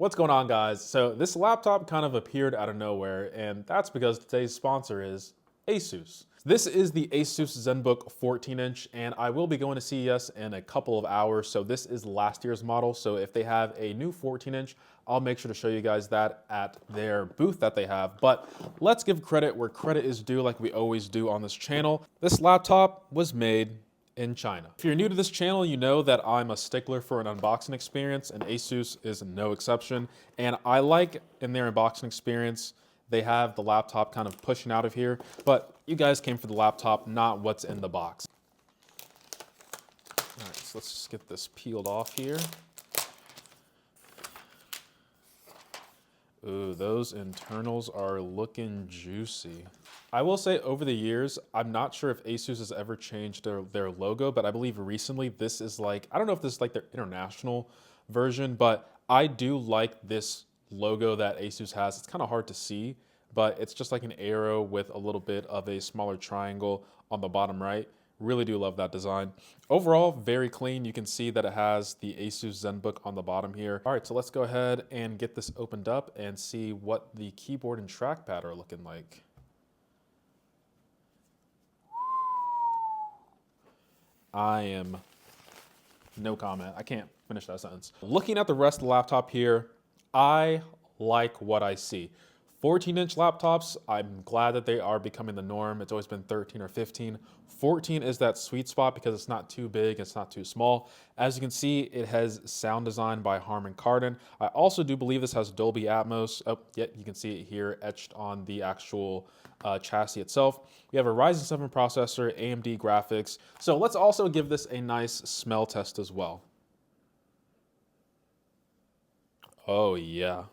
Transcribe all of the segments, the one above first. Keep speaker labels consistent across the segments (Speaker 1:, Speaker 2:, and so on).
Speaker 1: What's going on, guys? So this laptop kind of appeared out of nowhere, and that's because today's sponsor is ASUS. This is the ASUS Zenbook 14-inch, and I will be going to CES in a couple of hours, so this is last year's model. So if they have a new 14-inch, I'll make sure to show you guys that at their booth that they have. But let's give credit where credit is due, like we always do on this channel. This laptop was made in China. If you're new to this channel, you know that I'm a stickler for an unboxing experience, and ASUS is no exception. And I like in their unboxing experience, they have the laptop kind of pushing out of here, but you guys came for the laptop, not what's in the box. All right, so let's just get this peeled off here. Ooh, those internals are looking juicy. I will say over the years, I'm not sure if ASUS has ever changed their logo, but I believe recently this is like, I don't know if this is like their international version, but I do like this logo that ASUS has. It's kind of hard to see, but it's just like an arrow with a little bit of a smaller triangle on the bottom right. Really do love that design. Overall, very clean. You can see that it has the ASUS Zenbook on the bottom here. All right, so let's go ahead and get this opened up and see what the keyboard and trackpad are looking like. I am no comment. I can't finish that sentence. Looking at the rest of the laptop here, I like what I see. 14-inch laptops, I'm glad that they are becoming the norm. It's always been 13 or 15. 14 is that sweet spot because it's not too big, it's not too small. As you can see, it has sound design by Harman Kardon. I also do believe this has Dolby Atmos. Oh, yeah, you can see it here etched on the actual chassis itself. We have a Ryzen 7 processor, AMD graphics. So let's also give this a nice smell test as well. Oh yeah.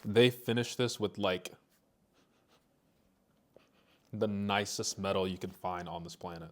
Speaker 1: They finished this with like the nicest metal you can find on this planet.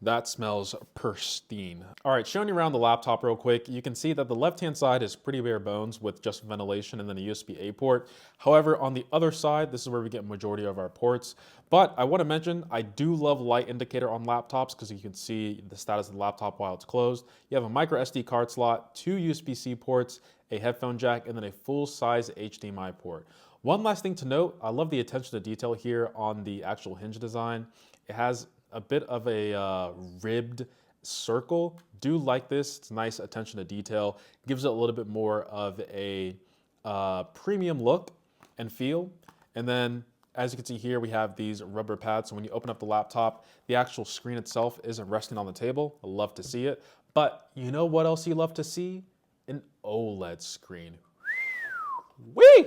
Speaker 1: That smells pristine. All right, showing you around the laptop real quick, you can see that the left-hand side is pretty bare bones with just ventilation and then a USB-A port. However, on the other side, this is where we get majority of our ports. But I want to mention, I do love light indicator on laptops because you can see the status of the laptop while it's closed. You have a micro SD card slot, 2 USB-C ports, a headphone jack, and then a full-size HDMI port. One last thing to note, I love the attention to detail here on the actual hinge design. It has a bit of a ribbed circle. Do like this. It's nice attention to detail. Gives it a little bit more of a premium look and feel. And then, as you can see here, we have these rubber pads. So when you open up the laptop, the actual screen itself isn't resting on the table. I love to see it. But you know what else you love to see? An OLED screen. Whee!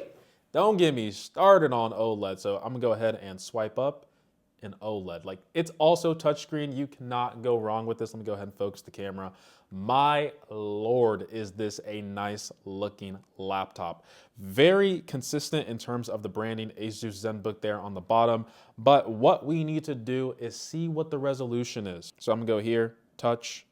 Speaker 1: Don't get me started on OLED. So I'm gonna go ahead and swipe up an OLED. Like, it's also touchscreen. You cannot go wrong with this. Let me go ahead and focus the camera. My Lord, is this a nice looking laptop. Very consistent in terms of the branding, ASUS Zenbook there on the bottom. But what we need to do is see what the resolution is. So I'm gonna go here, touch,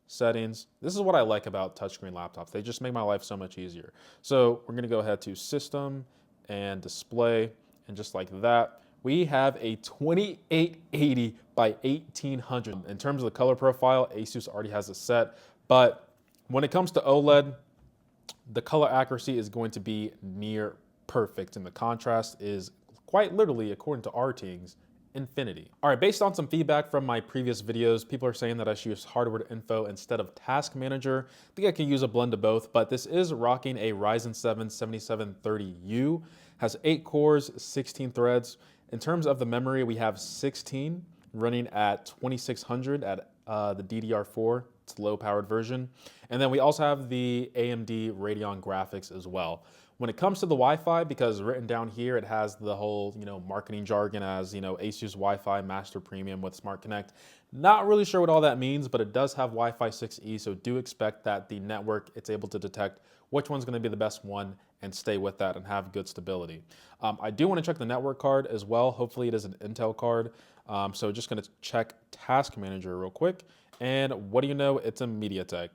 Speaker 1: settings. This is what I like about touchscreen laptops. They just make my life so much easier. So we're gonna go ahead to system and display, and just like that, we have a 2880 by 1800. In terms of the color profile, ASUS already has it set, but when it comes to OLED, the color accuracy is going to be near perfect, and the contrast is quite literally, according to RTings, infinity. All right, based on some feedback from my previous videos, people are saying that I should use hardware info instead of task manager. I think I can use a blend of both, but this is rocking a Ryzen 7 7730U, has 8 cores, 16 threads. In terms of the memory, we have 16 running at 2600 at the DDR4. It's a low-powered version. And then we also have the AMD Radeon graphics as well. When it comes to the Wi-Fi, because written down here, it has the whole, marketing jargon as, ASUS Wi-Fi Master Premium with Smart Connect. Not really sure what all that means, but it does have Wi-Fi 6E, so do expect that the network, it's able to detect which one's gonna be the best one and stay with that and have good stability. I do wanna check the network card as well. Hopefully it is an Intel card. So just gonna check Task Manager real quick. And what do you know, it's a MediaTek.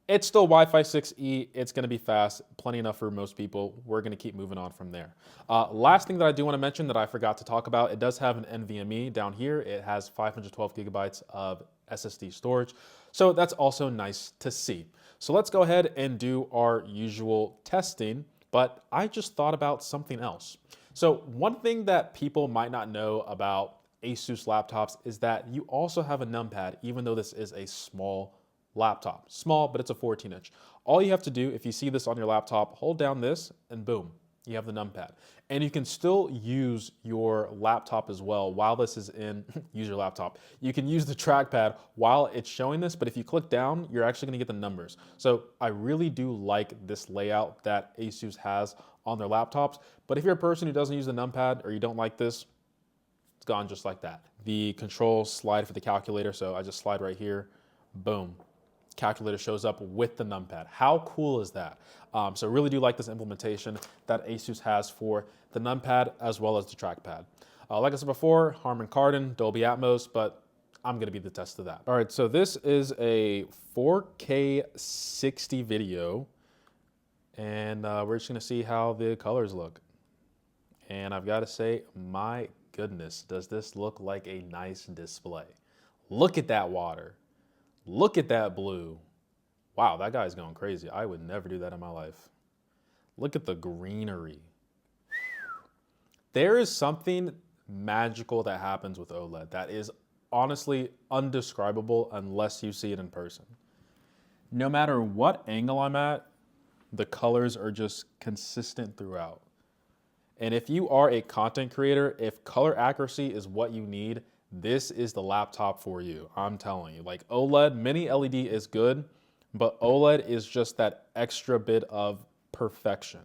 Speaker 1: It's still Wi-Fi 6E. It's going to be fast, plenty enough for most people. We're going to keep moving on from there. Last thing that I do want to mention that I forgot to talk about, it does have an NVMe down here. It has 512 gigabytes of SSD storage. So that's also nice to see. So let's go ahead and do our usual testing, but I just thought about something else. So one thing that people might not know about ASUS laptops is that you also have a numpad, even though this is a small laptop. Small, but it's a 14-inch. All you have to do, if you see this on your laptop, hold down this and boom, you have the numpad. And you can still use your laptop as well while this is in, use your laptop. You can use the trackpad while it's showing this, but if you click down, you're actually gonna get the numbers. So I really do like this layout that ASUS has on their laptops. But if you're a person who doesn't use the numpad or you don't like this, it's gone just like that. The control slide for the calculator, so I just slide right here, boom. Calculator shows up with the numpad. How cool is that? So really do like this implementation that ASUS has for the numpad as well as the trackpad. Like I said before, Harman Kardon, Dolby Atmos, but I'm gonna be the test of that. All right, so this is a 4K 60 video, and we're just gonna see how the colors look. And I've gotta say, my goodness, does this look like a nice display? Look at that water. Look at that blue. Wow, that guy's going crazy. I would never do that in my life. Look at the greenery. There is something magical that happens with OLED that is honestly undescribable unless you see it in person. No matter what angle I'm at, the colors are just consistent throughout. And if you are a content creator, if color accuracy is what you need, this is the laptop for you. I'm telling you, like OLED, mini LED is good, but OLED is just that extra bit of perfection.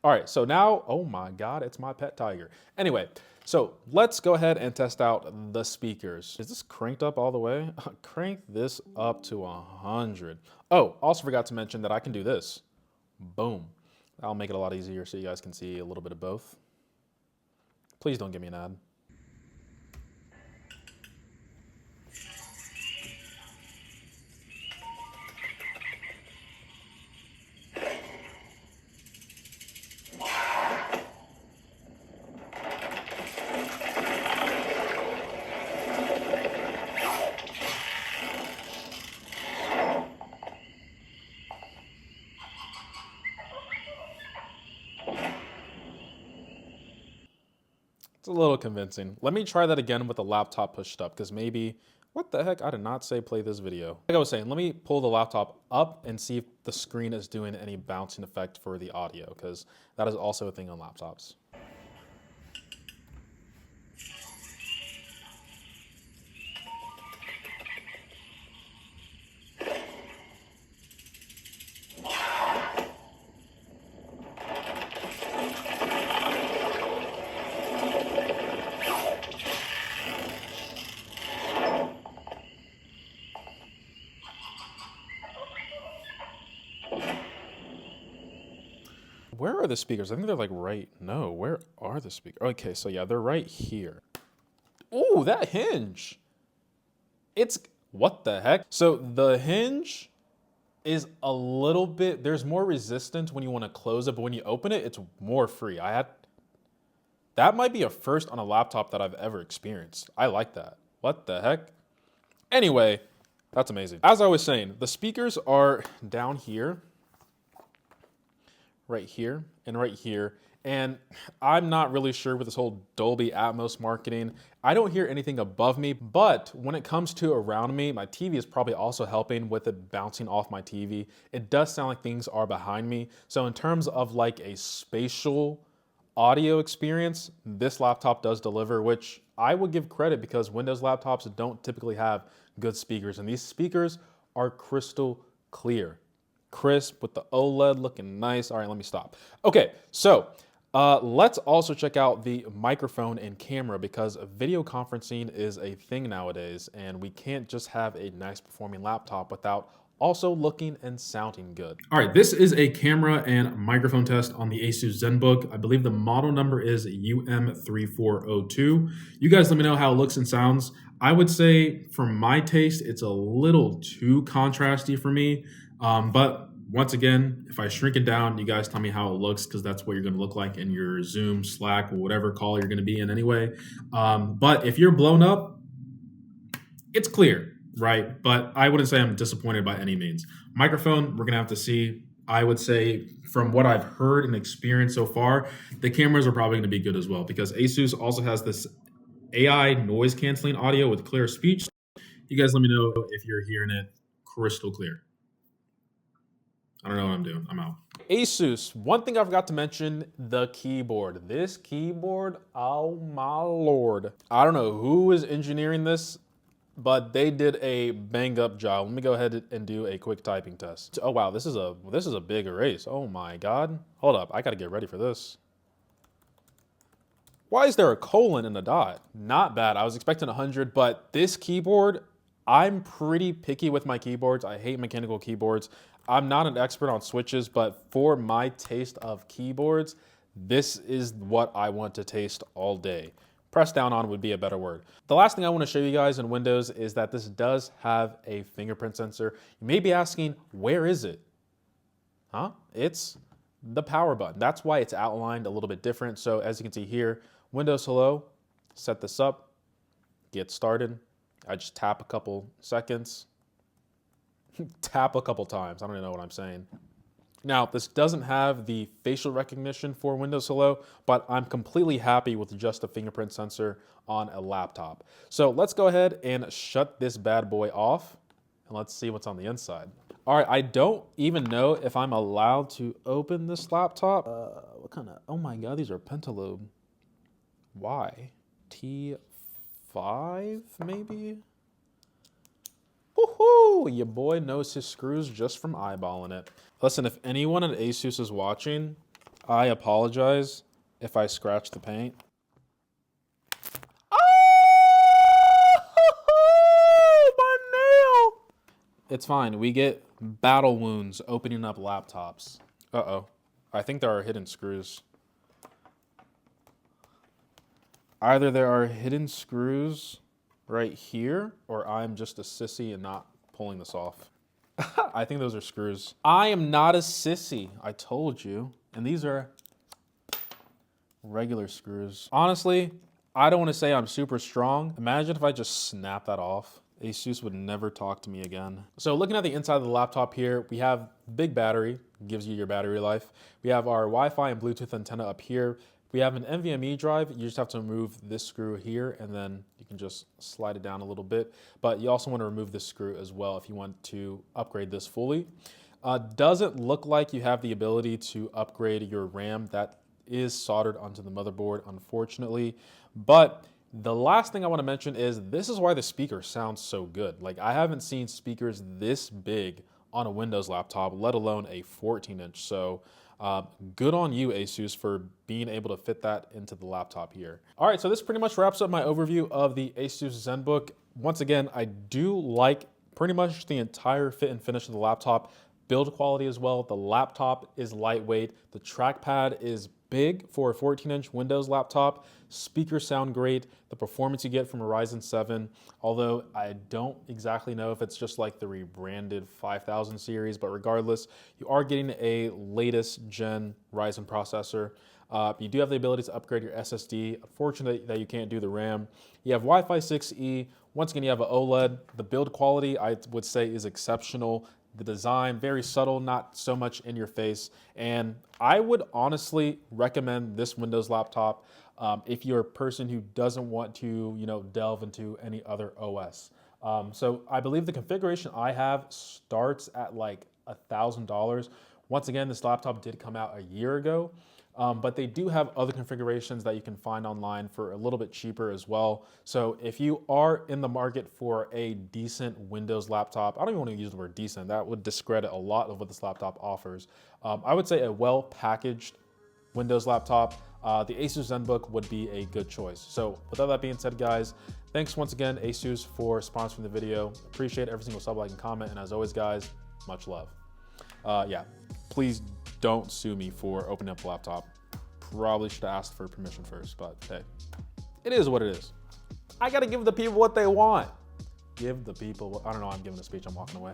Speaker 1: All right, so now, oh my God, it's my pet tiger. Anyway, so let's go ahead and test out the speakers. Is this cranked up all the way? Crank this up to 100. Oh, also forgot to mention that I can do this. Boom. That'll make it a lot easier so you guys can see a little bit of both. Please don't give me an ad. It's a little convincing. Let me try that again with the laptop pushed up, because maybe, what the heck? I did not say play this video. Like I was saying, let me pull the laptop up and see if the screen is doing any bouncing effect for the audio, because that is also a thing on laptops. Where are the speakers? I think they're like right, no, where are the speakers? Okay, so yeah, they're right here. Ooh, that hinge. It's, what the heck? So the hinge is a little bit, there's more resistance when you want to close it, but when you open it, it's more free. That might be a first on a laptop that I've ever experienced. I like that. What the heck? Anyway, that's amazing. As I was saying, the speakers are down here, right here, and right here. And I'm not really sure with this whole Dolby Atmos marketing. I don't hear anything above me, but when it comes to around me, my TV is probably also helping with it bouncing off my TV. It does sound like things are behind me. So in terms of like a spatial audio experience, this laptop does deliver, which I would give credit because Windows laptops don't typically have good speakers. And these speakers are crystal clear. Crisp with the OLED looking nice. All right, let me stop. Okay, so let's also check out the microphone and camera because video conferencing is a thing nowadays and we can't just have a nice performing laptop without also looking and sounding good. All right, this is a camera and microphone test on the ASUS Zenbook. I believe the model number is UM3402. You guys let me know how it looks and sounds. I would say for my taste, it's a little too contrasty for me. But Once again, if I shrink it down, you guys tell me how it looks because that's what you're going to look like in your Zoom, Slack, or whatever call you're going to be in anyway. But if you're blown up, it's clear, right? But I wouldn't say I'm disappointed by any means. Microphone, we're going to have to see. I would say from what I've heard and experienced so far, the cameras are probably going to be good as well because ASUS also has this AI noise canceling audio with clear speech. You guys let me know if you're hearing it crystal clear. I don't know what I'm doing. I'm out. ASUS, one thing I forgot to mention, the keyboard. This keyboard, oh my lord. I don't know who is engineering this, but they did a bang up job. Let me go ahead and do a quick typing test. Oh wow, this is a big erase. Oh my god. Hold up, I gotta get ready for this. Why is there a colon and a dot? Not bad. I was expecting 100, but this keyboard, I'm pretty picky with my keyboards. I hate mechanical keyboards. I'm not an expert on switches, but for my taste of keyboards, this is what I want to taste all day. Press down on would be a better word. The last thing I want to show you guys in Windows is that this does have a fingerprint sensor. You may be asking, where is it? Huh? It's the power button. That's why it's outlined a little bit different. So as you can see here, Windows Hello, set this up, get started. I just tap a couple seconds, tap a couple times. I don't even know what I'm saying. Now, this doesn't have the facial recognition for Windows Hello, but I'm completely happy with just a fingerprint sensor on a laptop. So let's go ahead and shut this bad boy off and let's see what's on the inside. All right, I don't even know if I'm allowed to open this laptop. What kind of, oh my God, these are pentalobe. Why? T5 maybe? Woohoo! Your boy knows his screws just from eyeballing it. Listen, if anyone at ASUS is watching, I apologize if I scratch the paint. Oh, my nail! It's fine. We get battle wounds opening up laptops. Uh-oh. I think there are hidden screws. Either there are hidden screws right here, or I'm just a sissy and not pulling this off. I think those are screws. I am not a sissy, I told you. And these are regular screws. Honestly, I don't want to say I'm super strong. Imagine if I just snap that off. ASUS would never talk to me again. So looking at the inside of the laptop here, we have big battery, gives you your battery life. We have our Wi-Fi and Bluetooth antenna up here. We have an NVMe drive. You just have to remove this screw here and then you can just slide it down a little bit. But you also want to remove this screw as well if you want to upgrade this fully. Doesn't look like you have the ability to upgrade your RAM. That is soldered onto the motherboard, unfortunately. But the last thing I want to mention is this is why the speaker sounds so good. Like I haven't seen speakers this big on a Windows laptop, let alone a 14-inch. So good on you, ASUS, for being able to fit that into the laptop here. All right, so this pretty much wraps up my overview of the ASUS Zenbook. Once again, I do like pretty much the entire fit and finish of the laptop. Build quality as well. The laptop is lightweight. The trackpad is big for a 14-inch Windows laptop. Speakers sound great. The performance you get from a Ryzen 7, although I don't exactly know if it's just like the rebranded 5000 series, but regardless, you are getting a latest gen Ryzen processor. You do have the ability to upgrade your SSD. Unfortunately that you can't do the RAM. You have Wi-Fi 6E. Once again, you have an OLED. The build quality, I would say, is exceptional. The design, very subtle, not so much in your face. And I would honestly recommend this Windows laptop if you're a person who doesn't want to, delve into any other OS. So I believe the configuration I have starts at like $1,000. Once again, this laptop did come out a year ago. But they do have other configurations that you can find online for a little bit cheaper as well. So if you are in the market for a decent Windows laptop, I don't even want to use the word decent, that would discredit a lot of what this laptop offers. I would say a well-packaged Windows laptop, the ASUS Zenbook would be a good choice. So with all that being said, guys, thanks once again, ASUS, for sponsoring the video. Appreciate every single sub, like, and comment. And as always, guys, much love. Yeah, please don't sue me for opening up the laptop. Probably should have asked for permission first, but hey, it is what it is. I gotta give the people what they want. Give the people, I don't know, I'm giving a speech, I'm walking away.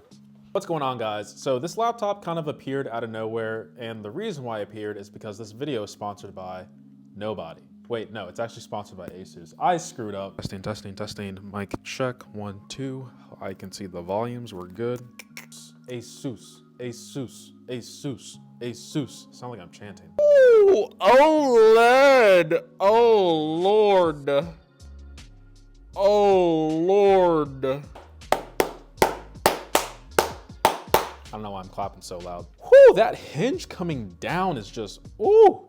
Speaker 1: What's going on, guys? So this laptop kind of appeared out of nowhere, and the reason why it appeared is because this video is sponsored by nobody. Wait, no, it's actually sponsored by ASUS. I screwed up. Testing. Mic check, 1, 2. I can see the volumes, we're good. ASUS. Sound like I'm chanting. Ooh, OLED. Oh, Lord. Oh, Lord. I don't know why I'm clapping so loud. Whew, that hinge coming down is just, ooh.